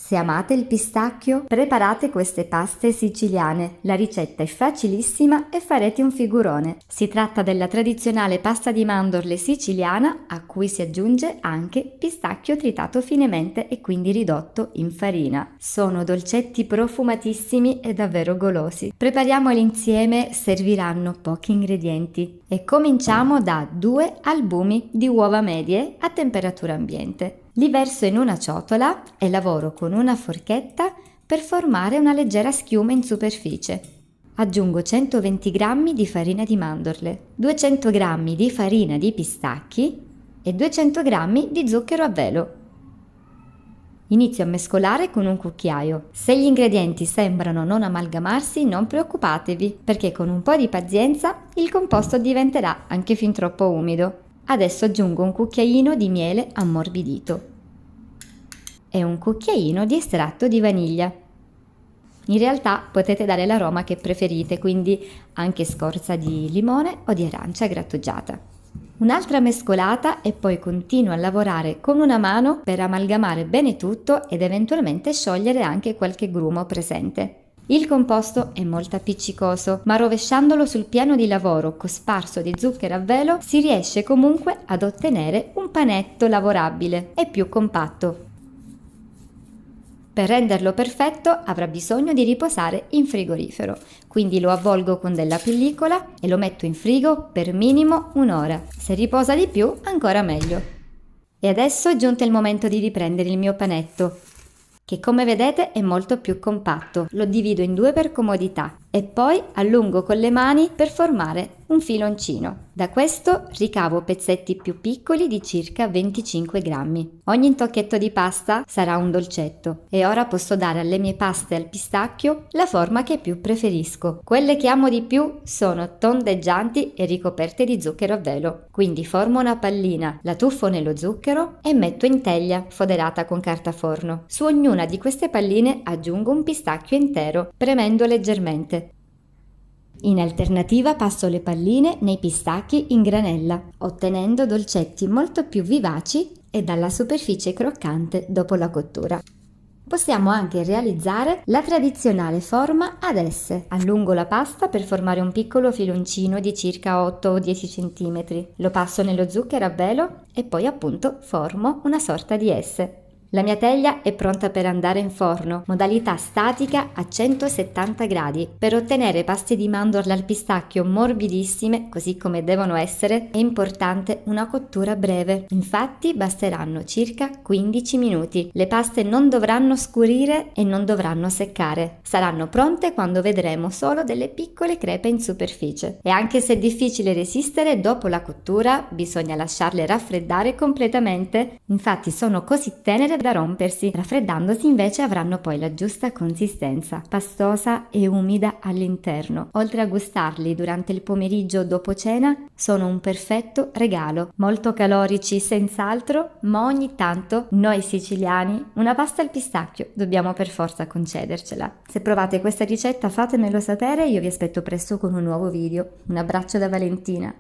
Se amate il pistacchio, preparate queste paste siciliane. La ricetta è facilissima e farete un figurone. Si tratta della tradizionale pasta di mandorle siciliana a cui si aggiunge anche pistacchio tritato finemente e quindi ridotto in farina. Sono dolcetti profumatissimi e davvero golosi. Prepariamoli insieme, serviranno pochi ingredienti e cominciamo da 2 albumi di uova medie a temperatura ambiente. Li verso in una ciotola e lavoro con una forchetta per formare una leggera schiuma in superficie. Aggiungo 120 g di farina di mandorle, 200 g di farina di pistacchi e 200 g di zucchero a velo. Inizio a mescolare con un cucchiaio. Se gli ingredienti sembrano non amalgamarsi, non preoccupatevi, perché con un po' di pazienza il composto diventerà anche fin troppo umido. Adesso aggiungo un cucchiaino di miele ammorbidito e un cucchiaino di estratto di vaniglia. In realtà potete dare l'aroma che preferite, quindi anche scorza di limone o di arancia grattugiata. Un'altra mescolata e poi continuo a lavorare con una mano per amalgamare bene tutto ed eventualmente sciogliere anche qualche grumo presente. Il composto è molto appiccicoso, ma rovesciandolo sul piano di lavoro cosparso di zucchero a velo si riesce comunque ad ottenere un panetto lavorabile e più compatto. Per renderlo perfetto avrà bisogno di riposare in frigorifero, quindi lo avvolgo con della pellicola e lo metto in frigo per minimo un'ora. Se riposa di più, ancora meglio. E adesso è giunto il momento di riprendere il mio panetto, che come vedete è molto più compatto. Lo divido in 2 per comodità e poi allungo con le mani per formare un filoncino. Da questo ricavo pezzetti più piccoli di circa 25 grammi. Ogni intocchetto di pasta sarà un dolcetto e ora posso dare alle mie paste al pistacchio la forma che più preferisco. Quelle che amo di più sono tondeggianti e ricoperte di zucchero a velo. Quindi formo una pallina, la tuffo nello zucchero e metto in teglia foderata con carta forno. Su ognuna di queste palline aggiungo un pistacchio intero, premendo leggermente. In alternativa passo le palline nei pistacchi in granella, ottenendo dolcetti molto più vivaci e dalla superficie croccante dopo la cottura. Possiamo anche realizzare la tradizionale forma ad S. Allungo la pasta per formare un piccolo filoncino di circa 8 o 10 cm. Lo passo nello zucchero a velo e poi appunto formo una sorta di S. La mia teglia è pronta per andare in forno, modalità statica a 170 gradi. Per ottenere paste di mandorla al pistacchio morbidissime, così come devono essere, è importante una cottura breve. Infatti basteranno circa 15 minuti. Le paste non dovranno scurire e non dovranno seccare. Saranno pronte quando vedremo solo delle piccole crepe in superficie. E anche se è difficile resistere, dopo la cottura bisogna lasciarle raffreddare completamente. Infatti sono così tenere da rompersi. Raffreddandosi invece avranno poi la giusta consistenza, pastosa e umida all'interno. Oltre a gustarli durante il pomeriggio dopo cena, sono un perfetto regalo. Molto calorici senz'altro, ma ogni tanto noi siciliani una pasta al pistacchio dobbiamo per forza concedercela. Se provate questa ricetta fatemelo sapere, io vi aspetto presto con un nuovo video. Un abbraccio da Valentina.